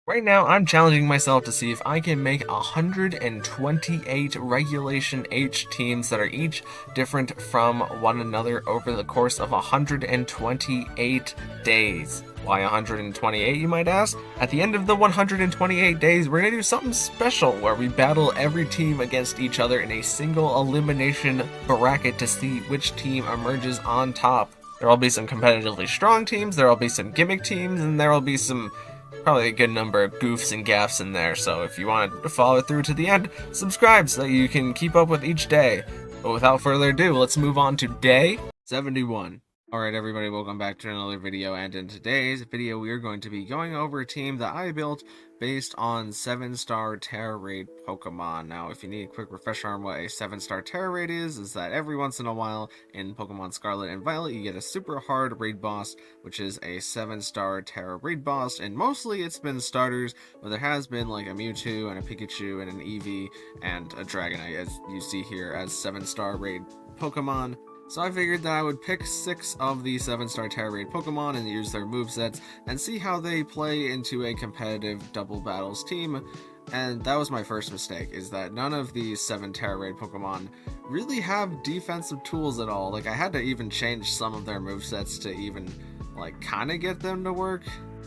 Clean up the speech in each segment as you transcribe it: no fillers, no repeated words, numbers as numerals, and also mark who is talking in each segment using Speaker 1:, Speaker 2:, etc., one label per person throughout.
Speaker 1: Right now, I'm challenging myself to see if I can make 128 Regulation H teams that are each different from one another over the course of 128 days. Why 128, you might ask? At the end of the 128 days, we're going to do something special where we battle every team against each other in a single elimination bracket to see which team emerges on top. There will be some competitively strong teams, there will be some gimmick teams, and there will be some probably a good number of goofs and gaffs in there, so if you want to follow through to the end, subscribe so that you can keep up with each day. But without further ado, let's move on to day 71. Alright everybody, welcome back to another video, and in today's video we are going to be going over a team that I built based on 7-star Tera Raid Pokemon. Now, if you need a quick refresher on what a 7-star Tera Raid is that every once in a while in Pokemon Scarlet and Violet you get a super hard raid boss, which is a 7-star Tera Raid boss, and mostly it's been starters, but there has been like a Mewtwo and a Pikachu and an Eevee and a Dragonite, as you see here, as 7-star Raid Pokemon. So I figured that I would pick 6 of the 7-star Tera Raid Pokemon and use their movesets and see how they play into a competitive double battles team. And that was my first mistake, is that none of these 7 Tera Raid Pokemon really have defensive tools at all. Like, I had to even change some of their movesets to even, like, kind of get them to work.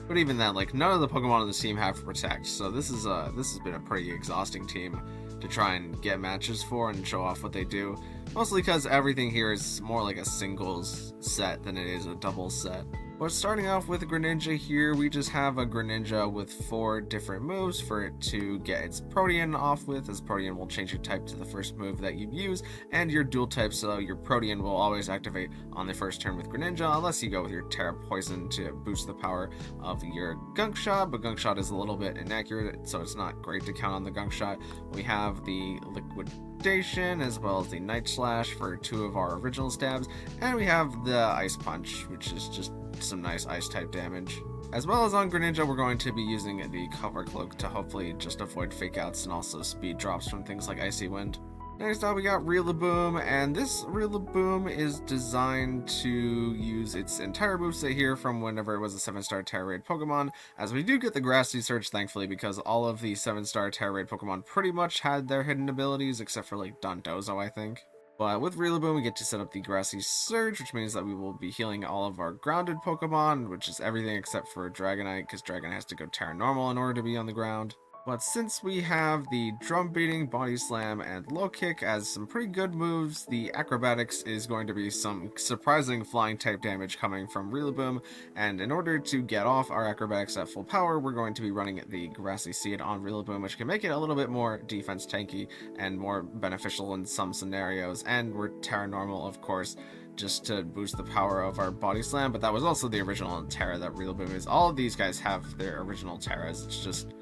Speaker 1: But even then, like, none of the Pokemon on the team have Protect, so this has been a pretty exhausting team to try and get matches for and show off what they do. Mostly because everything here is more like a singles set than it is a doubles set. But starting off with Greninja here, we just have a Greninja with 4 different moves for it to get its Protean off with, as Protean will change your type to the first move that you use, and your dual type, so your Protean will always activate on the first turn with Greninja, unless you go with your Tera Poison to boost the power of your Gunk Shot, but Gunk Shot is a little bit inaccurate, so it's not great to count on the Gunk Shot. We have the Liquidation, as well as the Night Slash for 2 of our original stabs, and we have the Ice Punch, which is just some nice ice type damage. As well as on Greninja, we're going to be using the Cover Cloak to hopefully just avoid fake outs and also speed drops from things like Icy Wind. Next up we got Rillaboom, and this Rillaboom is designed to use its entire moveset here from whenever it was a 7-star Tera Raid Pokemon, as we do get the Grassy Surge thankfully, because all of the 7-star Tera Raid Pokemon pretty much had their hidden abilities, except for like Dondozo, I think. But with Rillaboom, we get to set up the Grassy Surge, which means that we will be healing all of our grounded Pokemon, which is everything except for Dragonite, because Dragonite has to go Terra Normal in order to be on the ground. But since we have the Drum Beating, Body Slam, and Low Kick as some pretty good moves, the Acrobatics is going to be some surprising flying type damage coming from Rillaboom, and in order to get off our Acrobatics at full power, we're going to be running the Grassy Seed on Rillaboom, which can make it a little bit more defense tanky and more beneficial in some scenarios, and we're Terra Normal, of course, just to boost the power of our Body Slam, but that was also the original Terra that Rillaboom is. All of these guys have their original Terras, it's just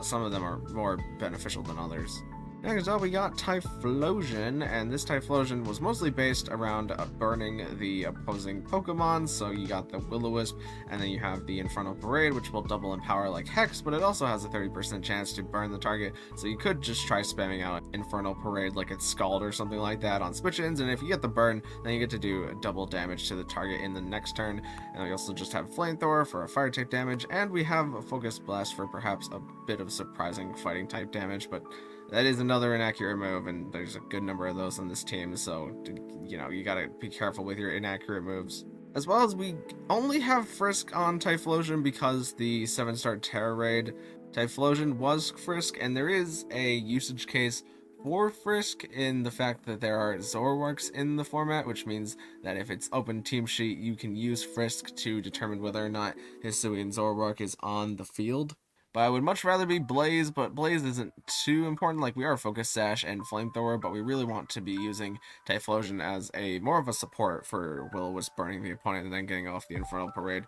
Speaker 1: some of them are more beneficial than others. Next up we got Typhlosion, and this Typhlosion was mostly based around burning the opposing Pokemon, so you got the Will-O-Wisp, and then you have the Infernal Parade, which will double in power like Hex, but it also has a 30% chance to burn the target, so you could just try spamming out Infernal Parade like it's Scald or something like that on Switch-ins, and if you get the burn, then you get to do double damage to the target in the next turn. And we also just have Flamethrower for a fire type damage, and we have Focus Blast for perhaps a bit of surprising fighting type damage, but that is another inaccurate move, and there's a good number of those on this team, so, you know, you gotta be careful with your inaccurate moves. As well as we only have Frisk on Typhlosion because the 7-star Tera Raid Typhlosion was Frisk, and there is a usage case for Frisk in the fact that there are Zoroarks in the format, which means that if it's open team sheet, you can use Frisk to determine whether or not Hisuian Zoroark is on the field. But I would much rather be Blaze, but Blaze isn't too important. Like, we are Focus Sash and Flamethrower, but we really want to be using Typhlosion as a more of a support for Will-O-Wisp burning the opponent and then getting off the Infernal Parade.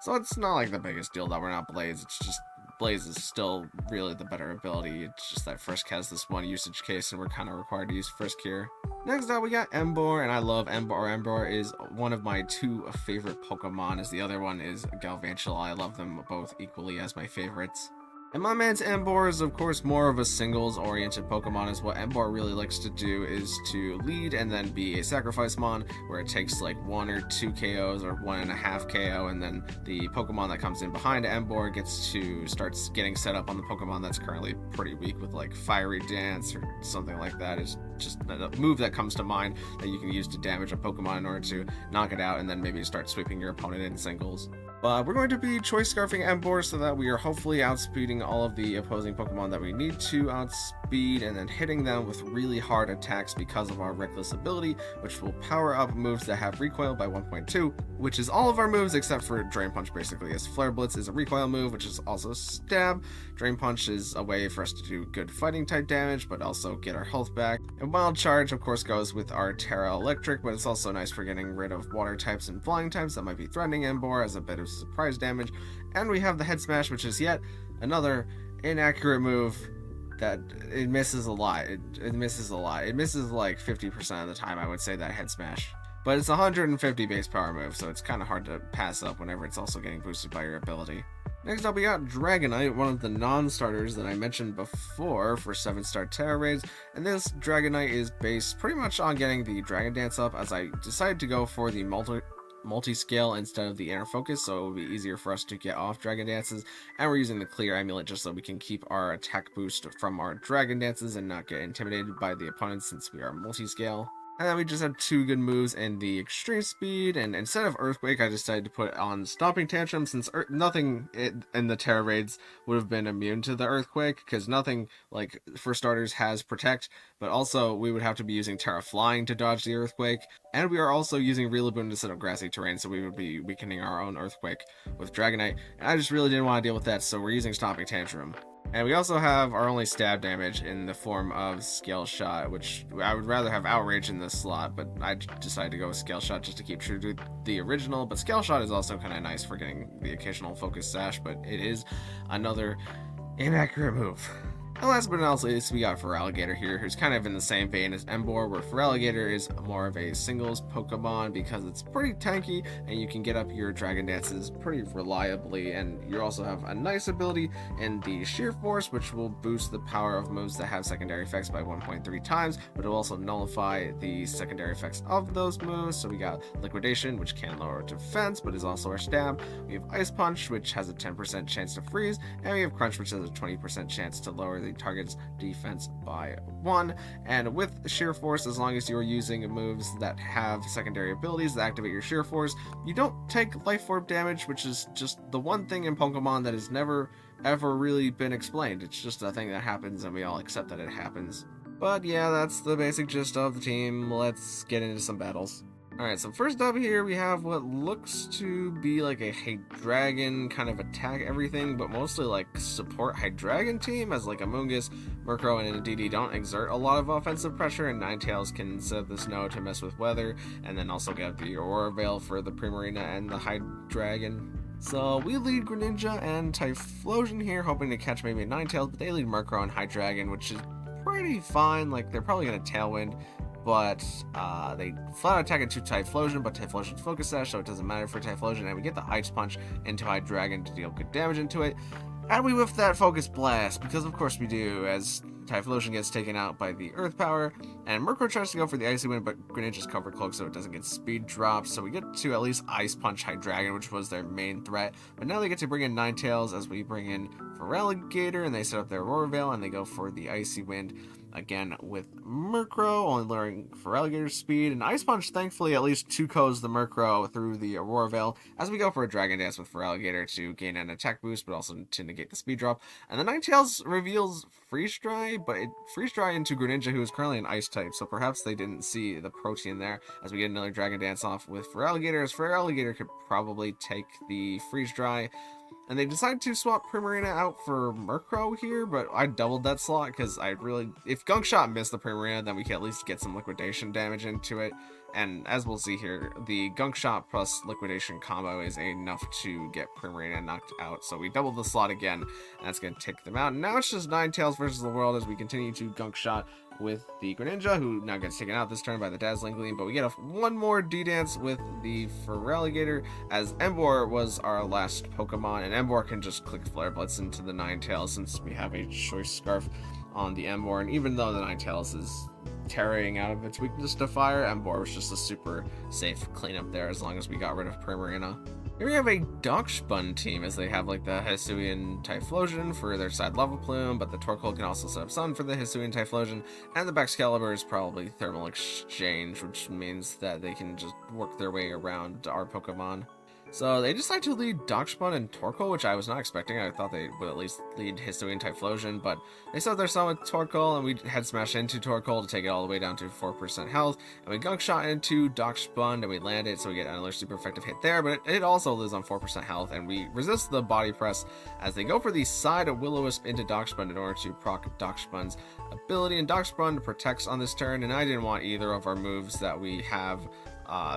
Speaker 1: So it's not like the biggest deal that we're not Blaze, it's just Blaze is still really the better ability. It's just that Frisk has this one usage case and we're kind of required to use Frisk here. Next up we got Emboar, and I love Emboar. Emboar is one of my 2 favorite Pokemon, as the other one is Galvantula. I love them both equally as my favorites. And my man's Emboar is, of course, more of a singles-oriented Pokemon, as what Emboar really likes to do is to lead and then be a sacrifice mon, where it takes like 1 or 2 KOs or 1.5 KO, and then the Pokemon that comes in behind Emboar gets to start getting set up on the Pokemon that's currently pretty weak with like Fiery Dance or something like that. Is just a move that comes to mind that you can use to damage a Pokemon in order to knock it out and then maybe start sweeping your opponent in singles. But we're going to be choice scarfing Emboar so that we are hopefully outspeeding all of the opposing Pokemon that we need to outspeed, and then hitting them with really hard attacks because of our Reckless ability, which will power up moves that have recoil by 1.2, which is all of our moves except for Drain Punch basically, as Flare Blitz is a recoil move, which is also stab. Drain Punch is a way for us to do good fighting type damage, but also get our health back. And Wild Charge, of course, goes with our Tera Electric, but it's also nice for getting rid of water types and flying types that might be threatening Emboar as a bit of surprise damage. And we have the Head Smash, which is yet another inaccurate move that it misses a lot. It misses a lot. It misses like 50% of the time, I would say, that Head Smash. But it's a 150 base power move, so it's kind of hard to pass up whenever it's also getting boosted by your ability. Next up, we got Dragonite, one of the non-starters that I mentioned before for 7 Star Tera Raids, and this Dragonite is based pretty much on getting the Dragon Dance up, as I decided to go for the multi-scale instead of the inner focus, so it will be easier for us to get off Dragon Dances, and we're using the Clear Amulet just so we can keep our attack boost from our Dragon Dances and not get intimidated by the opponents since we are multi-scale. And then we just have 2 good moves in the Extreme Speed, and instead of Earthquake, I decided to put on Stomping Tantrum, since nothing in the Tera Raids would have been immune to the Earthquake, because nothing, like, for starters, has Protect, but also we would have to be using Tera Flying to dodge the Earthquake, and we are also using Rillaboom instead of Grassy Terrain, so we would be weakening our own Earthquake with Dragonite, and I just really didn't want to deal with that, so we're using Stomping Tantrum. And we also have our only stab damage in the form of Scale Shot, which I would rather have Outrage in this slot, but I decided to go with Scale Shot just to keep true to the original. But Scale Shot is also kind of nice for getting the occasional Focus Sash, but it is another inaccurate move. And last but not least, we got Feraligatr here, who's kind of in the same vein as Emboar, where Feraligatr is more of a singles Pokemon because it's pretty tanky and you can get up your Dragon Dances pretty reliably, and you also have a nice ability in the Sheer Force, which will boost the power of moves that have secondary effects by 1.3 times, but it will also nullify the secondary effects of those moves. So we got Liquidation, which can lower defense, but is also our stab. We have Ice Punch, which has a 10% chance to freeze, and we have Crunch, which has a 20% chance to lower the target's defense by 1. And with Sheer Force, as long as you're using moves that have secondary abilities that activate your Sheer Force, you don't take Life Orb damage, which is just the one thing in Pokemon that has never ever really been explained. It's just a thing that happens and we all accept that it happens. But yeah, that's the basic gist of the team. Let's get into some battles. Alright, so first up here we have what looks to be like a Hydreigon kind of attack everything, but mostly like support Hydreigon team, as like Amoonguss, Murkrow, and Indeedee don't exert a lot of offensive pressure, and Ninetales can set the snow to mess with weather, and then also get the Aurora Veil for the Primarina and the Hydreigon. So we lead Greninja and Typhlosion here, hoping to catch maybe a Ninetales, but they lead Murkrow and Hydreigon, which is pretty fine. Like, they're probably going to Tailwind, but they flat out attack into Typhlosion, but Typhlosion's Focus Sash, so it doesn't matter for Typhlosion, and we get the Ice Punch into Hydreigon to deal good damage into it. And we whiff that Focus Blast, because of course we do, as Typhlosion gets taken out by the Earth Power, and Murkrow tries to go for the Icy Wind, but Greninja's Cover Cloak, so it doesn't get speed drops, so we get to at least Ice Punch Hydreigon, which was their main threat. But now they get to bring in Ninetales, as we bring in Feraligatr, and they set up their Aurora Veil, and they go for the Icy Wind. Again with Murkrow, only lowering Feraligatr's speed, and Ice Punch thankfully at least 2-KOs the Murkrow through the Aurora Veil, as we go for a Dragon Dance with Feraligatr to gain an attack boost, but also to negate the speed drop. And the Ninetales reveals Freeze Dry, but it Freeze Dry into Greninja, who is currently an Ice type, so perhaps they didn't see the protein there, as we get another Dragon Dance off with Feraligatr, as Feraligatr could probably take the Freeze Dry. And they decided to swap Primarina out for Murkrow here, but I doubled that slot because I really... If Gunk Shot missed the Primarina, then we can at least get some Liquidation damage into it. And as we'll see here, the Gunk Shot plus Liquidation combo is enough to get Primarina knocked out. So we doubled the slot again, and that's going to take them out. And now it's just Ninetales versus the world as we continue to Gunk Shot with the Greninja, who now gets taken out this turn by the Dazzling Gleam, but we get one more D-Dance with the Feraligatr, as Emboar was our last Pokemon, and Emboar can just click Flare Blitz into the Ninetales since we have a Choice Scarf on the Emboar, and even though the Ninetales is tearing out of its weakness to fire, Emboar was just a super safe cleanup there as long as we got rid of Primarina. Here we have a Darkspun team, as they have like the Hisuian Typhlosion for their side Lava Plume, but the Torkoal can also set up Sun for the Hisuian Typhlosion, and the Baxcalibur is probably Thermal Exchange, which means that they can just work their way around our Pokemon. So they decide to lead Darkspun and Torkoal, which I was not expecting. I thought they would at least lead Hisuian Typhlosion, but they set their Sun with Torkoal, and we head smash into Torkoal to take it all the way down to 4% health, and we Gunk Shot into Darkspun, and we land it, so we get another super effective hit there, but it also lives on 4% health, and we resist the Body Press as they go for the side of Will-O-Wisp into Darkspun in order to proc Darkspun's ability, and Darkspun protects on this turn, and I didn't want either of our moves that we have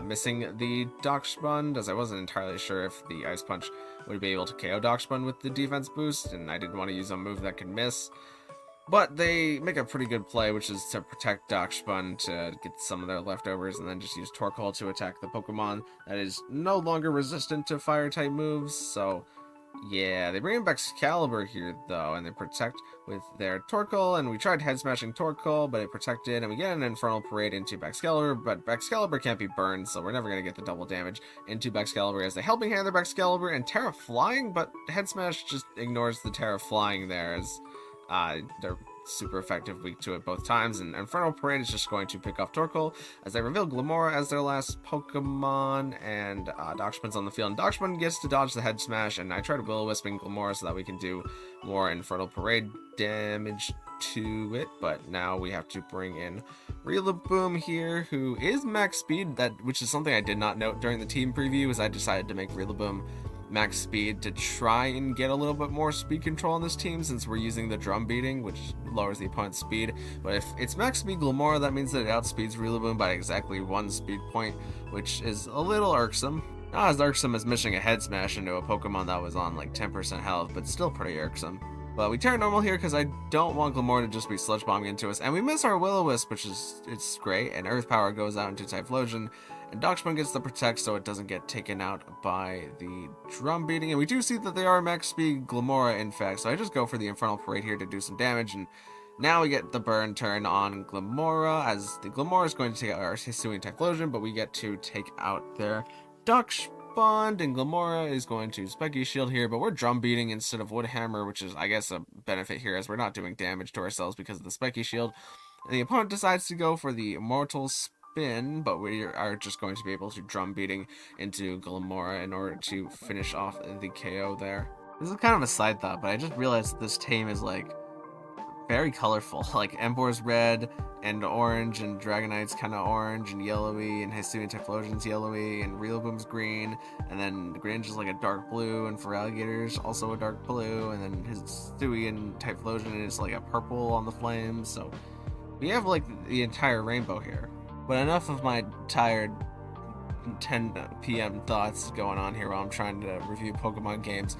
Speaker 1: missing the Darkspun, as I wasn't entirely sure if the Ice Punch would be able to KO Darkspun with the defense boost, and I didn't want to use a move that could miss. But they make a pretty good play, which is to protect Darkspun to get some of their leftovers, and then just use Torkoal to attack the Pokemon that is no longer resistant to Fire-type moves, so yeah, they bring in Baxcalibur here, though, and they protect with their Torkoal, and we tried head-smashing Torkoal, but it protected, and we get an Infernal Parade into Baxcalibur, but Baxcalibur can't be burned, so we're never going to get the double damage into Baxcalibur as they Helping Hand their Baxcalibur and Terra Flying, but Head Smash just ignores the Terra Flying there, as they're super effective, weak to it both times, and Infernal Parade is just going to pick off Torkoal as they reveal Glimmora as their last Pokemon, and Darkspun's on the field, and Darkspun gets to dodge the Head Smash, and I try to Will-O-Wisping Glimmora so that we can do more Infernal Parade damage to it, but now we have to bring in Rillaboom here, who is max speed, which is something I did not note during the team preview, as I decided to make Rillaboom max speed to try and get a little bit more speed control on this team, since we're using the drum beating, which lowers the opponent's speed. But if it's max speed Glimmora, that means that it outspeeds Rillaboom by exactly 1 speed point, which is a little irksome. Not as irksome as missing a Head Smash into a Pokemon that was on like 10% health, but still pretty irksome. But we turn normal here because I don't want Glimmora to just be Sludge Bombing into us, and we miss our Will-O-Wisp, which is great, and Earth Power goes out into Typhlosion, and Darkspun gets the Protect so it doesn't get taken out by the Drum Beating, and we do see that they are max speed Glimmora in fact, so I just go for the Infernal Parade here to do some damage, and now we get the burn turn on Glimmora, as the Glimmora is going to take out our Hisuian Typhlosion, but we get to take out their Darkspun, and Glimmora is going to Spiky Shield here, but we're Drum Beating instead of Wood Hammer, which is, I guess, a benefit here, as we're not doing damage to ourselves because of the Spiky Shield. And the opponent decides to go for the Immortal Spin, but we are just going to be able to Drum Beating into Glimmora in order to finish off the KO there. This is kind of a side thought, but I just realized that this team is like very colorful. Like Emboar's red and orange, and Dragonite's kind of orange and yellowy, and Hisuian Typhlosion's yellowy, and Rillaboom's green, and then Greninja's like a dark blue, and Feraligator's also a dark blue, and then Hisuian Typhlosion is like a purple on the flames. So we have like the entire rainbow here. But enough of my tired 10 p.m. thoughts going on here while I'm trying to review Pokemon games.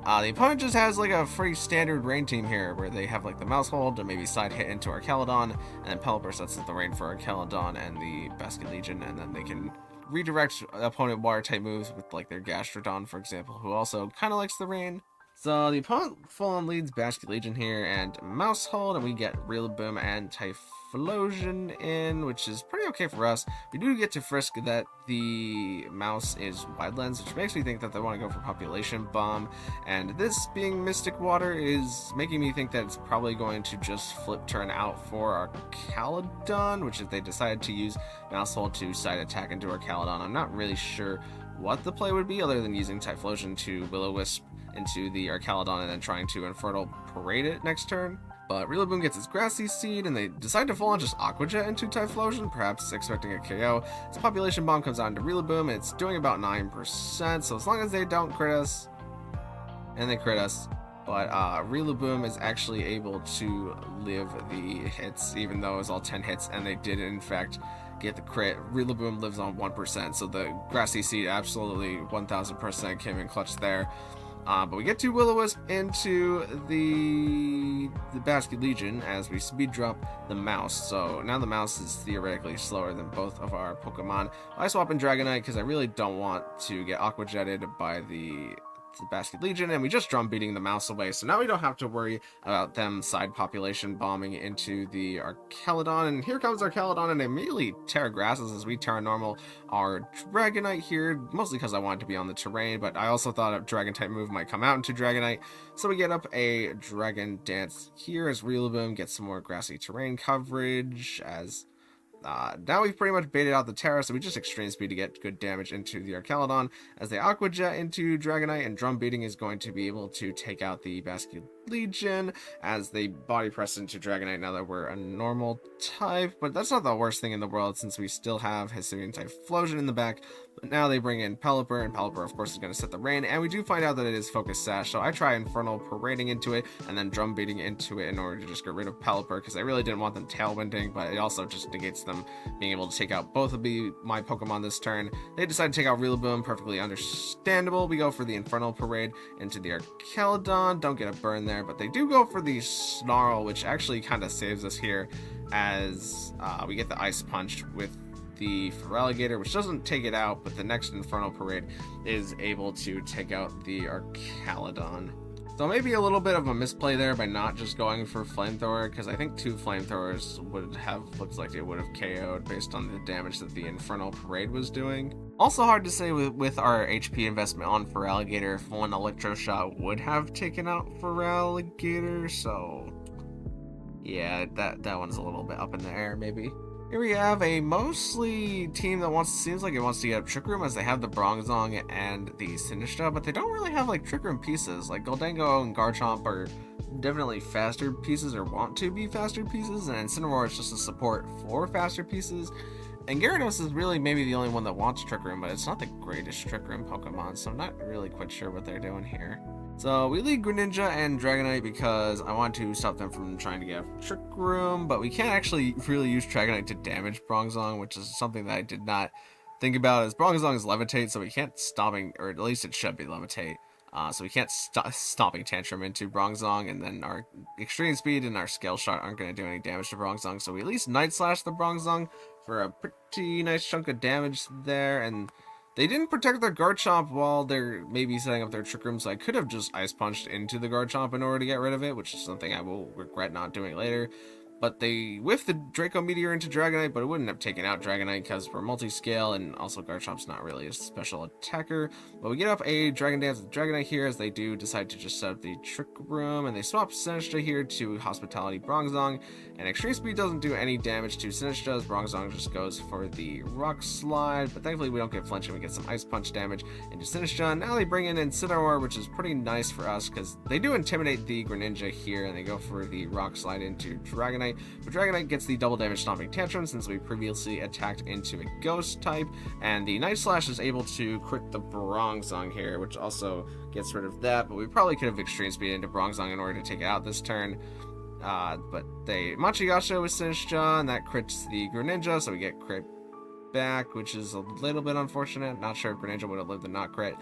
Speaker 1: The opponent just has like a pretty standard rain team here, where they have like the Mouse Hold to maybe side hit into our Caledon, and then Pelipper sets up the rain for our Caledon and the Basket Legion, and then they can redirect opponent water type moves with like their Gastrodon, for example, who also kind of likes the rain. So the opponent full on leads Basket Legion here and Mouse Hold, and we get Rillaboom and Typhlosion in, which is pretty okay for us. We do get to frisk that the mouse is Wide Lens, which makes me think that they want to go for Population Bomb, and this being Mystic Water is making me think that it's probably going to just flip turn out for our Caledon, which if they decide to use Mouse Hold to side attack into our Caledon, I'm not really sure what the play would be other than using Typhlosion to Will-O-Wisp into the Arcaludon and then trying to Infernal Parade it next turn. But Rillaboom gets its Grassy Seed, and they decide to full on just Aqua Jet into Typhlosion, perhaps expecting a KO. Its Population Bomb comes out into Rillaboom, and it's doing about 9%, so as long as they don't crit us, and they crit us, but Rillaboom is actually able to live the hits, even though it was all 10 hits, and they did in fact get the crit. Rillaboom lives on 1%, so the Grassy Seed absolutely 1000% came in clutch there. But we get to Will-O-Wisp into the Basket Legion as we speed drop the mouse. So now the mouse is theoretically slower than both of our Pokemon. I swap in Dragonite because I really don't want to get Aqua Jetted by the Basket Legion, and we just drum beating the mouse away, so now we don't have to worry about them side population bombing into the Archelodon. And here comes Archelodon, and immediately Terra Grasses as we Terra Normal our Dragonite here, mostly because I wanted to be on the terrain, but I also thought a Dragon type move might come out into Dragonite, so we get up a Dragon Dance here as Rillaboom gets some more grassy terrain coverage. As now we've pretty much baited out the Terra, so we just extreme speed to get good damage into the Archelodon as they Aqua Jet into Dragonite, and Drum Beating is going to be able to take out the Basket Legion as they body press into Dragonite now that we're a normal type. But that's not the worst thing in the world since we still have Hisuian Typhlosion in the back. But now they bring in Pelipper, and Pelipper of course is going to set the rain, and we do find out that it is Focus Sash, so I try Infernal Parading into it and then Drum Beating into it in order to just get rid of Pelipper, because I really didn't want them Tailwinding, but it also just negates them being able to take out both of my Pokemon this turn. They decide to take out Rillaboom, perfectly understandable. We go for the Infernal Parade into the Archelodon, don't get a burn there, but they do go for the Snarl, which actually kind of saves us here as we get the Ice Punch with the Feraligatr, which doesn't take it out, but the next Infernal Parade is able to take out the Archelodon. So maybe a little bit of a misplay there by not just going for Flamethrower, because I think 2 Flamethrowers would have looked like it would have KO'd based on the damage that the Infernal Parade was doing. Also hard to say with our HP investment on Feraligatr if one Electro Shot would have taken out Feraligatr, so yeah, that one's a little bit up in the air maybe. Here we have a mostly team that seems like it wants to get up Trick Room, as they have the Bronzong and the Sinistcha, but they don't really have like Trick Room pieces. Like Goldengo and Garchomp are definitely faster pieces, or want to be faster pieces, and Incineroar is just a support for faster pieces. And Gyarados is really maybe the only one that wants Trick Room, but it's not the greatest Trick Room Pokemon, so I'm not really quite sure what they're doing here. So we lead Greninja and Dragonite because I want to stop them from trying to get Trick Room, but we can't actually really use Dragonite to damage Bronzong, which is something that I did not think about, as Bronzong is Levitate, so we can't stopping, or at least it should be Levitate. So we can't stopping Tantrum into Bronzong, and then our Extreme Speed and our Scale Shot aren't going to do any damage to Bronzong, so we at least Night Slash the Bronzong for a pretty nice chunk of damage there. And they didn't protect their Garchomp while they're maybe setting up their Trick Room, so I could have just Ice Punched into the Garchomp in order to get rid of it, which is something I will regret not doing later. But they whiffed the Draco Meteor into Dragonite, but it wouldn't have taken out Dragonite because we're multi-scale, and also Garchomp's not really a special attacker. But we get up a Dragon Dance with Dragonite here, as they do decide to just set up the Trick Room, and they swap Sinistcha here to Hospitality Bronzong, and Extreme Speed doesn't do any damage to Sinistcha, as Bronzong just goes for the Rock Slide, but thankfully we don't get flinch and we get some Ice Punch damage into Sinistcha. Now they bring in Incineroar, which is pretty nice for us, because they do intimidate the Greninja here, and they go for the Rock Slide into Dragonite. But Dragonite gets the double damage Stomping Tantrum since we previously attacked into a Ghost type, and the Night Slash is able to crit the Bronzong here, which also gets rid of that, but we probably could have Extreme Speed into Bronzong in order to take it out this turn. But they Machigasho with Sinistcha, and that crits the Greninja, so we get crit back, which is a little bit unfortunate. Not sure if Greninja would have lived the not crit.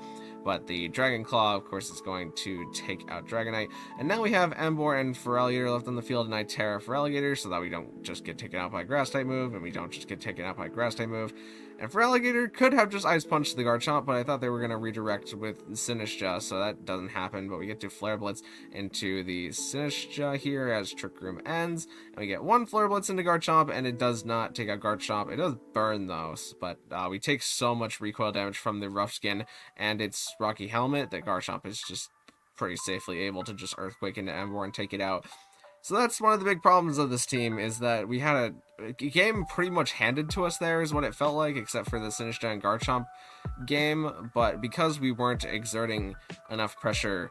Speaker 1: But the Dragon Claw, of course, is going to take out Dragonite. And now we have Emboar and Feraligatr left on the field, and I Terra Feraligatr so that we don't just get taken out by a Grass-type move, and we don't just get taken out by a Grass-type move. And Feraligatr could have just Ice Punched the Garchomp, but I thought they were going to redirect with Sinistcha, so that doesn't happen. But we get to Flare Blitz into the Sinistcha here as Trick Room ends. And we get one Flare Blitz into Garchomp, and it does not take out Garchomp. It does burn, though, but we take so much recoil damage from the Rough Skin and its Rocky Helmet that Garchomp is just pretty safely able to just Earthquake into Emboar and take it out. So that's one of the big problems of this team, is that we had a game pretty much handed to us there is what it felt like, except for the Sinistcha and Garchomp game. But because we weren't exerting enough pressure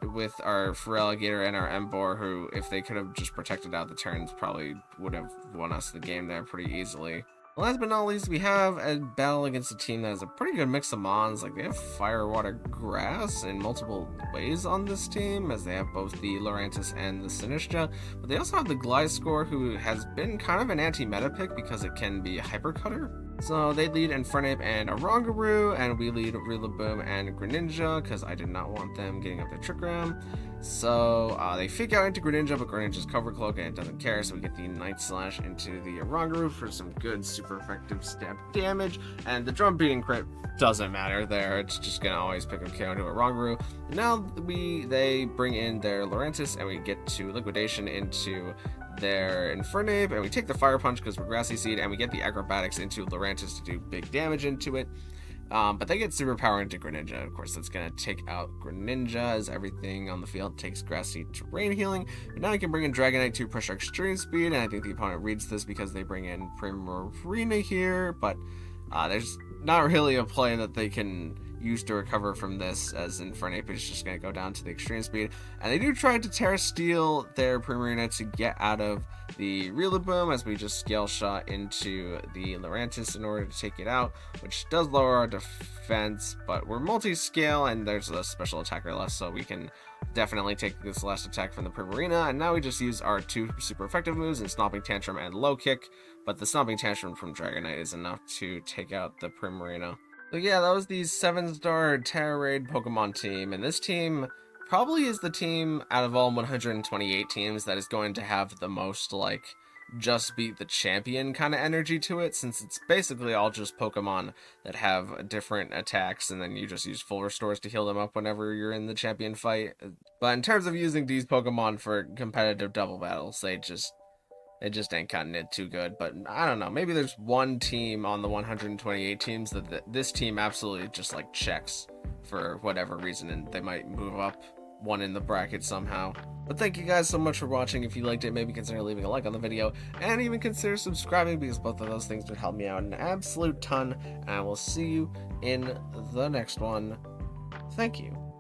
Speaker 1: with our Feraligatr and our Emboar, who, if they could have just protected out the turns, probably would have won us the game there pretty easily. Last but not least, we have a battle against a team that has a pretty good mix of mons. Like, they have Fire, Water, Grass in multiple ways on this team, as they have both the Lurantis and the Sinistcha. But they also have the Gliscor, who has been kind of an anti-meta pick because it can be Hyper Cutter. So they lead Infernape and Oranguru, and we lead Rillaboom and Greninja, because I did not want them getting up their Trick Room. So they fake out into Greninja, but Greninja's Cover Cloak and it doesn't care, so we get the Night Slash into the Oranguru for some good, super effective stab damage, and the Drum Beating crit doesn't matter there, it's just gonna always pick up KO into Oranguru. And now they bring in their Lurantis, and we get to Liquidation into their Infernape, and we take the Fire Punch because we're Grassy Seed, and we get the Acrobatics into Lurantis to do big damage into it. But they get Superpower into Greninja. Of course, that's going to take out Greninja, as everything on the field takes Grassy Terrain Healing. But now I can bring in Dragonite to push our Extreme Speed, and I think the opponent reads this because they bring in Primarina here, but there's not really a play that they can use to recover from this, as Infernape is just going to go down to the Extreme Speed. And they do try to Terra Steel their Primarina to get out of the Rillaboom, as we just Scale Shot into the Lurantis in order to take it out, which does lower our defense, but we're multi-scale and there's a special attacker left, so we can definitely take this last attack from the Primarina. And now we just use our two super effective moves in Stomping Tantrum and Low Kick, but the Stomping Tantrum from Dragonite is enough to take out the Primarina. So yeah, that was the 7-star Tera Raid Pokemon team, and this team probably is the team out of all 128 teams that is going to have the most, like, just beat the champion kind of energy to it, since it's basically all just Pokemon that have different attacks, and then you just use full restores to heal them up whenever you're in the champion fight. But in terms of using these Pokemon for competitive double battles, they just ain't cutting it too good. But I don't know, maybe there's one team on the 128 teams that this team absolutely just like checks for whatever reason, and they might move up one in the bracket somehow. But thank you guys so much for watching. If you liked it, maybe consider leaving a like on the video, and even consider subscribing, because both of those things would help me out an absolute ton. And I will see you in the next one. Thank you.